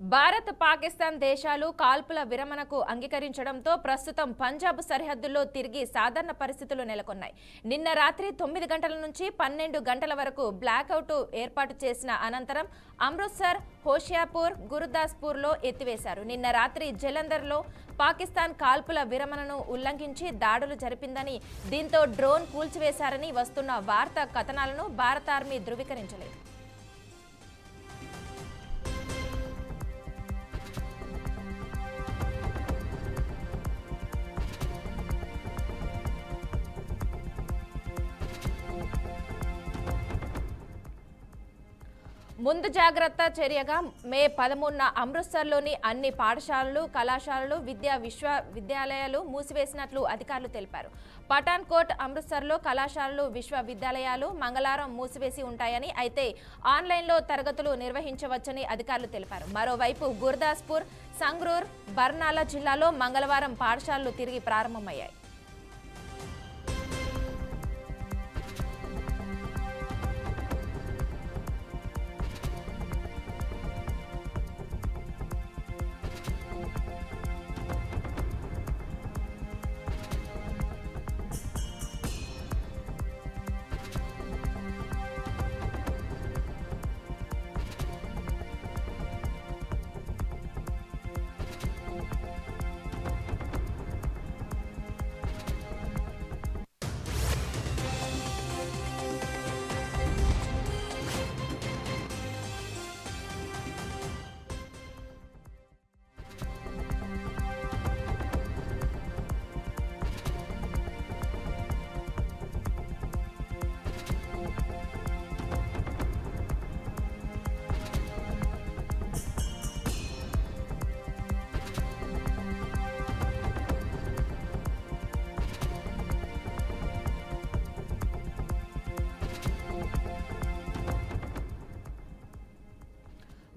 భారత్ పాకిస్తాన్ దేశాలు కాల్పుల విరమణకు అంగీకరించడంతో ప్రస్తుతం పంజాబ్ సరిహద్దుల్లో తిరిగి సాధారణ పరిస్థితులు నెలకొన్నాయి. నిన్న రాత్రి 9 గంటల నుంచి 12 గంటల వరకు బ్లాక్అవుట్ ఏర్పాటు చేసిన అనంతరం అమృత్సర్, హోషియాపూర్, గురుదాస్పూర్లో ఎత్తివేశారు. నిన్న రాత్రి జలంధర్లో పాకిస్తాన్ కాల్పుల విరమణను ఉల్లంఘించి దాడులు జరిపిందని, దీంతో డ్రోన్ కూల్చివేశారని వస్తున్న వార్తా కథనాలను భారత ఆర్మీ ధృవీకరించలేదు. ముందు జాగ్రత్త చర్యగా మే 13న అమృత్సర్లోని అన్ని పాఠశాలలు, కళాశాలలు, విశ్వవిద్యాలయాలు మూసివేసినట్లు అధికారులు తెలిపారు. పఠాన్కోట్, అమృత్సర్లో కళాశాలలు, విశ్వవిద్యాలయాలు మంగళవారం మూసివేసి ఉంటాయని, అయితే ఆన్లైన్లో తరగతులు నిర్వహించవచ్చని అధికారులు తెలిపారు. మరోవైపు గుర్దాస్పూర్, సంగ్రూర్, బర్నాలా జిల్లాలో మంగళవారం పాఠశాలలు తిరిగి ప్రారంభమయ్యాయి.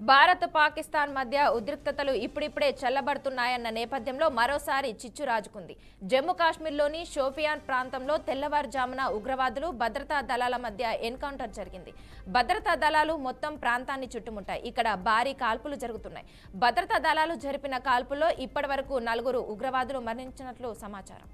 భారత్ పాకిస్తాన్ మధ్య ఉద్రిక్తతలు ఇప్పుడిప్పుడే చల్లబడుతున్నాయన్న నేపథ్యంలో మరోసారి చిచ్చు రాజుకుంది. జమ్మూ కాశ్మీర్లోని షోపియాన్ ప్రాంతంలో తెల్లవారుజామున ఉగ్రవాదులు, భద్రతా దళాల మధ్య ఎన్కౌంటర్ జరిగింది. భద్రతా దళాలు మొత్తం ప్రాంతాన్ని చుట్టుముట్టాయి. ఇక్కడ భారీ కాల్పులు జరుగుతున్నాయి. భద్రతా దళాలు జరిపిన కాల్పుల్లో ఇప్పటివరకు 4 ఉగ్రవాదులు మరణించినట్లు సమాచారం.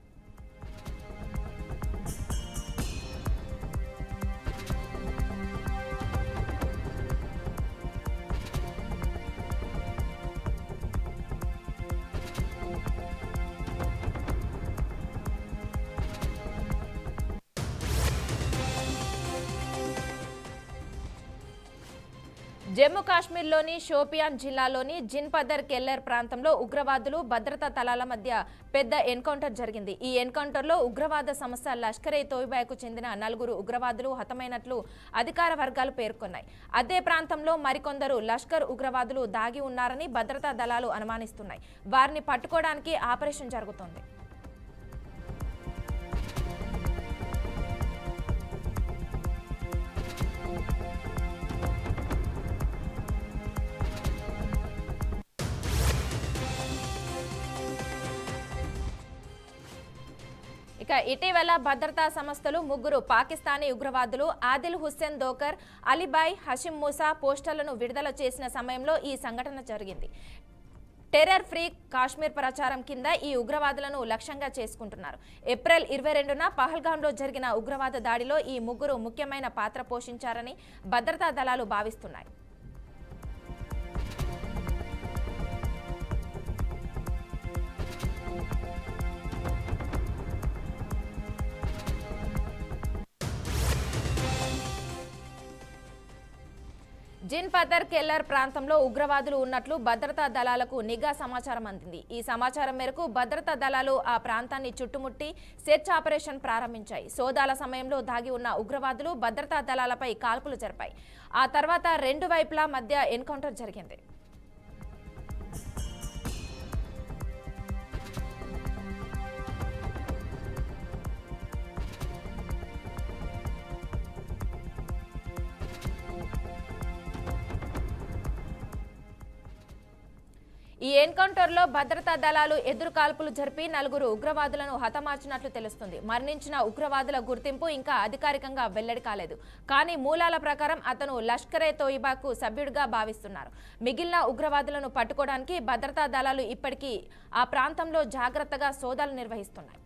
జమ్మూ కాశ్మీర్లోని షోపియాన్ జిల్లాలోని జిన్పదర్ కెల్లర్ ప్రాంతంలో ఉగ్రవాదులు, భద్రతా దళాల మధ్య పెద్ద ఎన్కౌంటర్ జరిగింది. ఈ ఎన్కౌంటర్లో ఉగ్రవాద సంస్థ లష్కర్-ఏ-తోయిబాకు చెందిన 4 ఉగ్రవాదులు హతమైనట్లు అధికార వర్గాలు పేర్కొన్నాయి. అదే ప్రాంతంలో మరికొందరు లష్కర్ ఉగ్రవాదులు దాగి ఉన్నారని భద్రతా దళాలు అనుమానిస్తున్నాయి. వారిని పట్టుకోవడానికి ఆపరేషన్ జరుగుతోంది. ఇటీవల భద్రతా సంస్థలు 3 పాకిస్తానీ ఉగ్రవాదులు ఆదిల్ హుస్సేన్ దోకర్, అలీబాయ్, హషిం మూసా పోస్టర్లను విడుదల చేసిన సమయంలో ఈ సంఘటన జరిగింది. టెర్రర్ ఫ్రీ కాశ్మీర్ ప్రచారం కింద ఈ ఉగ్రవాదులను లక్ష్యంగా చేసుకుంటున్నారు. ఏప్రిల్ 22న పహల్గాంలో జరిగిన ఉగ్రవాద దాడిలో ఈ 3 ముఖ్యమైన పాత్ర పోషించారని భద్రతా దళాలు భావిస్తున్నాయి. జిన్పదర్ కెల్లర్ ప్రాంతంలో ఉగ్రవాదులు ఉన్నట్లు భద్రతా దళాలకు నిఘా సమాచారం అందింది. ఈ సమాచారం మేరకు భద్రతా దళాలు ఆ ప్రాంతాన్ని చుట్టుముట్టి సెర్చ్ ఆపరేషన్ ప్రారంభించాయి. సోదాల సమయంలో దాగి ఉన్న ఉగ్రవాదులు భద్రతా దళాలపై కాల్పులు జరిపాయి. ఆ తర్వాత 2 వైపుల మధ్య ఎన్కౌంటర్ జరిగింది. ఈ ఎన్కౌంటర్లో భద్రతా దళాలు ఎదురు కాల్పులు జరిపి 4 ఉగ్రవాదులను హతమార్చినట్లు తెలుస్తుంది. మరణించిన ఉగ్రవాదుల గుర్తింపు ఇంకా అధికారికంగా వెల్లడి కాలేదు. కానీ మూలాల ప్రకారం అతను లష్కరే తోయిబాకు సభ్యుడిగా భావిస్తున్నారు. మిగిలిన ఉగ్రవాదులను పట్టుకోవడానికి భద్రతా దళాలు ఇప్పటికీ ఆ ప్రాంతంలో జాగ్రత్తగా సోదాలు నిర్వహిస్తున్నాయి.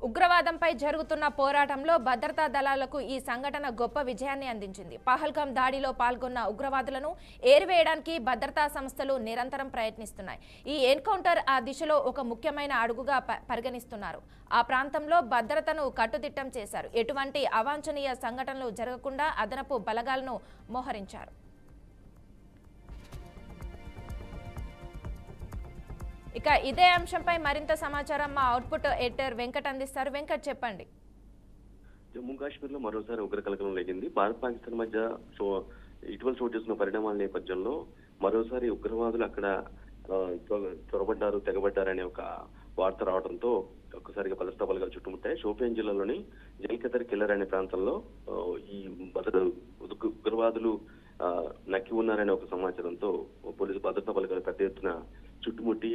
ఉగ్రవాదంపై జరుగుతున్న పోరాటంలో భద్రతా దళాలకు ఈ సంఘటన గొప్ప విజయాన్ని అందించింది. పహల్గాం దాడిలో పాల్గొన్న ఉగ్రవాదులను ఏరివేయడానికి భద్రతా సంస్థలు నిరంతరం ప్రయత్నిస్తున్నాయి. ఈ ఎన్కౌంటర్ ఆ దిశలో ఒక ముఖ్యమైన అడుగుగా పరిగణిస్తున్నారు. ఆ ప్రాంతంలో భద్రతను కట్టుదిట్టం చేశారు. ఎటువంటి అవాంఛనీయ సంఘటనలు జరగకుండా అదనపు బలగాలను మోహరించారు. ఇక ఇదే అంశంపై మరింత సమాచారం మా అవుట్పుట్ ఎడిటర్ వెంకట్ అందిస్తారు. వెంకట్, చెప్పండి. జమ్మూ కాశ్మీర్ లో మరోసారి ఉగ్ర కలకలం లేగింది. భారత్ పాకిస్తాన్ మధ్య ఇటీవల చోటు చేసుకున్న పరిణామాల నేపథ్యంలో మరోసారి ఉగ్రవాదులు అక్కడ చొరబడ్డారు, తెగబడ్డారనే ఒక వార్త రావడంతో ఒక్కసారిగా భద్రతా బలగాలు చుట్టుముట్టాయి. షోపియాన్ జిల్లాలోని జల్కదర్ కిల్లర్ అనే ప్రాంతంలో ఈ ఉగ్రవాదులు నక్కి ఉన్నారనే ఒక సమాచారంతో పోలీసు భద్రతా బలగాలు పెద్ద ఎత్తున చుట్టుముట్టి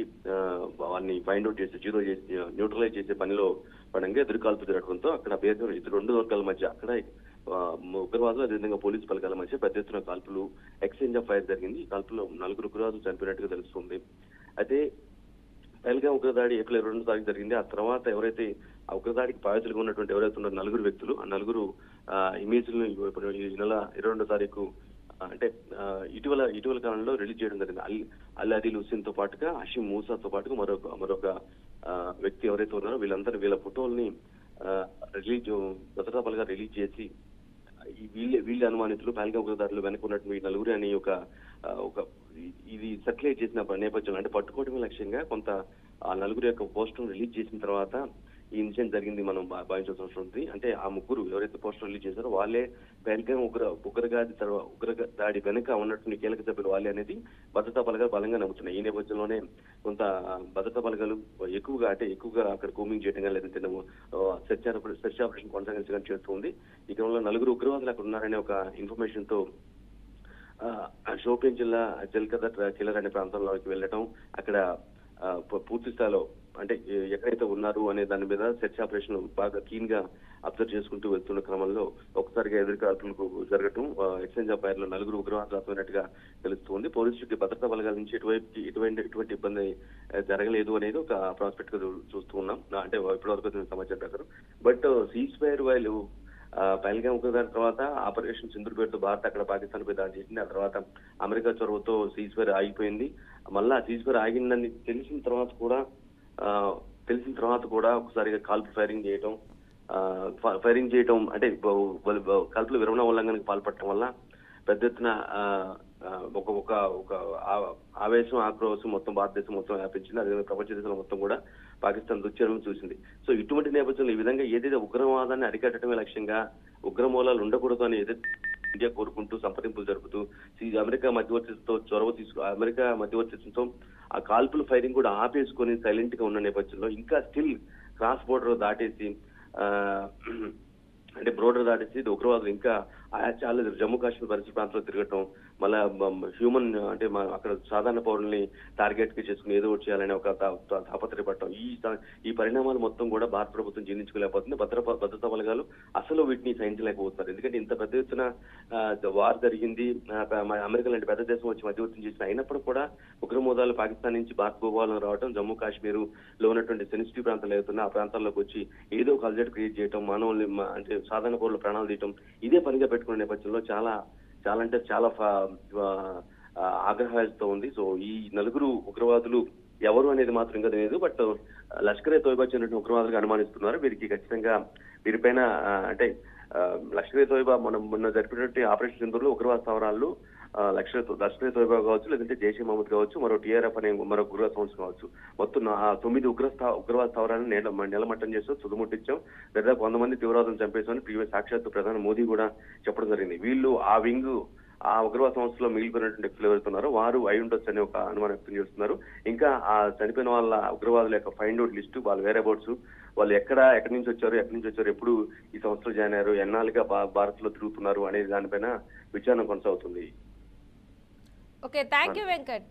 వాళ్ళని ఫైండ్ అవుట్ చేసి న్యూట్రలైజ్ చేసే పనిలో పడంగా ఎదురుకాల్పు జరగడంతో అక్కడ రెండు వర్గాల మధ్య అక్కడ ఉగ్రవాదులు అదేవిధంగా పోలీసు బలగాల మధ్య పెద్ద ఎత్తున కాల్పులు ఎక్స్చేంజ్ ఆఫ్ ఫైర్ జరిగింది. ఈ కాల్పులో 4 ఉగ్రవాదులు చనిపోయినట్టుగా తెలుస్తుంది. అయితే పహల్గాం ఉగ్రదాడి ఏప్రిల్ 22వ తారీఖు జరిగింది. ఆ తర్వాత ఎవరైతే ఆ ఉగ్రదాడికి బాధితులుగా ఉన్నటువంటి ఎవరైతే ఉన్నారో 4 వ్యక్తులు, ఆ 4 ఇమేజ్లను ఈ నెల 22వ తారీఖు అంటే ఇటీవల కాలంలో రిలీజ్ చేయడం జరిగింది. అల్ అదిల్ హుస్సేన్ తో పాటుగా హషీం మూసాతో పాటుగా మరొక వ్యక్తి ఎవరైతే ఉన్నారో వీళ్ళ ఫోటోల్ని భద్రతా బలగా రిలీజ్ చేసి వీళ్ళ అనుమానితులు పహల్గాం ఉగ్రదాడులు వెనక ఉన్నటువంటి 4 అని ఒక ఇది సర్క్యులేట్ చేసిన నేపథ్యంలో అంటే పట్టుకోవడమే లక్ష్యంగా కొంత ఆ 4 యొక్క పోస్టర్ రిలీజ్ చేసిన తర్వాత ఈ ఇన్సిడెంట్ జరిగింది మనం భావించాల్సిన అవసరం ఉంది. అంటే ఆ 3 ఎవరైతే పోస్టర్ రిలీజ్ చేశారో వాళ్ళే పహల్గాం ఉగ్రదాడి వెనుక ఉన్నటువంటి కీలక సభ్యులు వాళ్ళే అనేది భద్రతా బలగాలు బలంగా నమ్ముతున్నాయి. ఈ నేపథ్యంలోనే కొంత భద్రతా బలగాలు ఎక్కువగా అక్కడ కోమింగ్ చేయడం కానీ లేదంటే సెర్చ్ ఆపరేషన్ కొనసాగించడం చేస్తుంది. ఈ క్రమంలో 4 ఉగ్రవాదులు అక్కడ ఉన్నారనే ఒక ఇన్ఫర్మేషన్ తో షోపియాన్ జిల్లా జల్కదర్ కిల్లర్ అనే ప్రాంతంలోకి వెళ్ళటం, అక్కడ పూర్తి స్థాయిలో అంటే ఎక్కడైతే ఉన్నారు అనే దాని మీద సెర్చ్ ఆపరేషన్ బాగా కీన్ గా అబ్జర్వ్ చేసుకుంటూ వెళ్తున్న క్రమంలో ఒకసారిగా ఎదురుకాల్పులకు జరగటం, ఎక్స్చేంజ్ ఆఫ్ ఫైర్ లో 4 ఉగ్రవాదులు అర్థమైనట్టుగా తెలుస్తుంది. పోలీసులకి భద్రతా బలగాల నుంచి ఎటువంటి ఇబ్బంది జరగలేదు అనేది ఒక ప్రాస్పెక్ట్ గా చూస్తూ ఉన్నాం. అంటే ఇప్పటివరకు సమాచారం ప్రకారం. బట్ సీజ్ ఫైర్ వాళ్ళు పహల్గాం ఉగ్రదాడి తర్వాత ఆపరేషన్ సింధూర్ పేరుతో భారత్ అక్కడ పాకిస్తాన్ పై దాడి చేసింది. ఆ తర్వాత అమెరికా చొరవతో సీజ్ ఫైర్ ఆగిపోయింది. మళ్ళా సీజ్ ఫైర్ ఆగిందని తెలిసిన తర్వాత కూడా ఒకసారిగా కాల్పు ఫైరింగ్ చేయటం అంటే కాల్పుల విరమణ ఉల్లంఘనకు పాల్పడటం వల్ల పెద్ద ఎత్తున ఒక ఆవేశం, ఆక్రోశం మొత్తం భారతదేశం మొత్తం వ్యాపించింది. అదేవిధంగా ప్రపంచ దేశంలో మొత్తం కూడా పాకిస్తాన్ దుశ్చర్యలను చూసింది. సో ఇటువంటి నేపథ్యంలో ఈ విధంగా ఏదైతే ఉగ్రవాదాన్ని అరికట్టడమే లక్ష్యంగా ఉగ్రమూలాలు ఉండకూడదు అని ఏదైతే ఇండియా కోరుకుంటూ సంప్రదింపులు జరుపుతూ అమెరికా మధ్యవర్తిత్వంతో ఆ కాల్పుల ఫైరింగ్ కూడా ఆపేసుకొని సైలెంట్ గా ఉన్న నేపథ్యంలో ఇంకా స్టిల్ క్రాస్ బోర్డర్ దాటేసి ఉగ్రవాదులు ఇంకా చాలా జమ్మూ కాశ్మీర్ పరిసర ప్రాంతంలో తిరగటం, మళ్ళా హ్యూమన్ అంటే అక్కడ సాధారణ పౌరుల్ని టార్గెట్ గా చేసుకుని ఏదో ఒకటి చేయాలని ఒక తాపత్రయపడటం, ఈ పరిణామాలు మొత్తం కూడా భారత ప్రభుత్వం జీర్ణించుకోలేకపోతుంది. భద్రతా బలగాలు అసలు వీటిని సహించలేకపోతున్నారు. ఎందుకంటే ఇంత పెద్ద ఎత్తున వార్ జరిగింది, అమెరికా లాంటి పెద్ద దేశం వచ్చి మధ్యవర్తం చేసిన అయినప్పుడు కూడా ఉగ్రమూలాలు పాకిస్తాన్ నుంచి భారత భూభాగంలో రావడం, జమ్మూ కాశ్మీర్ లో ఉన్నటువంటి సెన్సిటివ్ ప్రాంతాలు ఏదైతున్నా ఆ ప్రాంతాల్లోకి వచ్చి ఏదో ఒక అలజడి క్రియేట్ చేయడం, మానవుల్ని అంటే సాధారణ పౌరుల ప్రాణాలు తీయటం, ఇదే పనిగా పెట్టుకునే నేపథ్యంలో చాలా ఆగ్రహాలతో ఉంది. సో ఈ 4 ఉగ్రవాదులు ఎవరు అనేది మాత్రం ఇంకా తెలియదు. బట్ లష్కరే తోయిబా చెందిన ఉగ్రవాదులుగా అనుమానిస్తున్నారు. వీరికి ఖచ్చితంగా వీరిపైన అంటే లష్కరే తోయిబా మొన్న జరిపినటువంటి ఆపరేషన్ సింధూర్లో ఉగ్రవాద స్థావరాలు లష్కర్ తోయిబా కావచ్చు, లేదంటే జైషే మహమ్మద్ కావచ్చు, మరో టీఆర్ఎఫ్ అనే మరో ఉగ్రవాద సంస్థ కావచ్చు. మొత్తం 9 ఉగ్రవాద స్థావరాలను నెలమట్టం చేస్తూ తుదముట్టించాం. దాదాపు 100 మంది తీవ్రవాదులను చంపేసామని సాక్షాత్తు ప్రధాని మోదీ కూడా చెప్పడం జరిగింది. వీళ్ళు ఆ ఉగ్రవాద సంస్థలో మిగిలిపోయినటువంటి వ్యక్తులు ఎవరుతున్నారో వారు అయి ఉండొచ్చు అనే ఒక అనుమానం వ్యక్తం చేస్తున్నారు. ఇంకా ఆ చనిపోయిన వాళ్ళ ఉగ్రవాదుల యొక్క ఫైండ్ అవుట్ లిస్టు, వాళ్ళ వేర్ అబౌట్స్, వాళ్ళు ఎక్కడి నుంచి వచ్చారు, ఎప్పుడు ఈ సంస్థలో జాయిన్ అయ్యారు, ఎన్నాళ్ళుగా భారత్ లో తిరుగుతున్నారు అనే దానిపైన విచారణ కొనసాగుతుంది. Okay, thank you Venkat.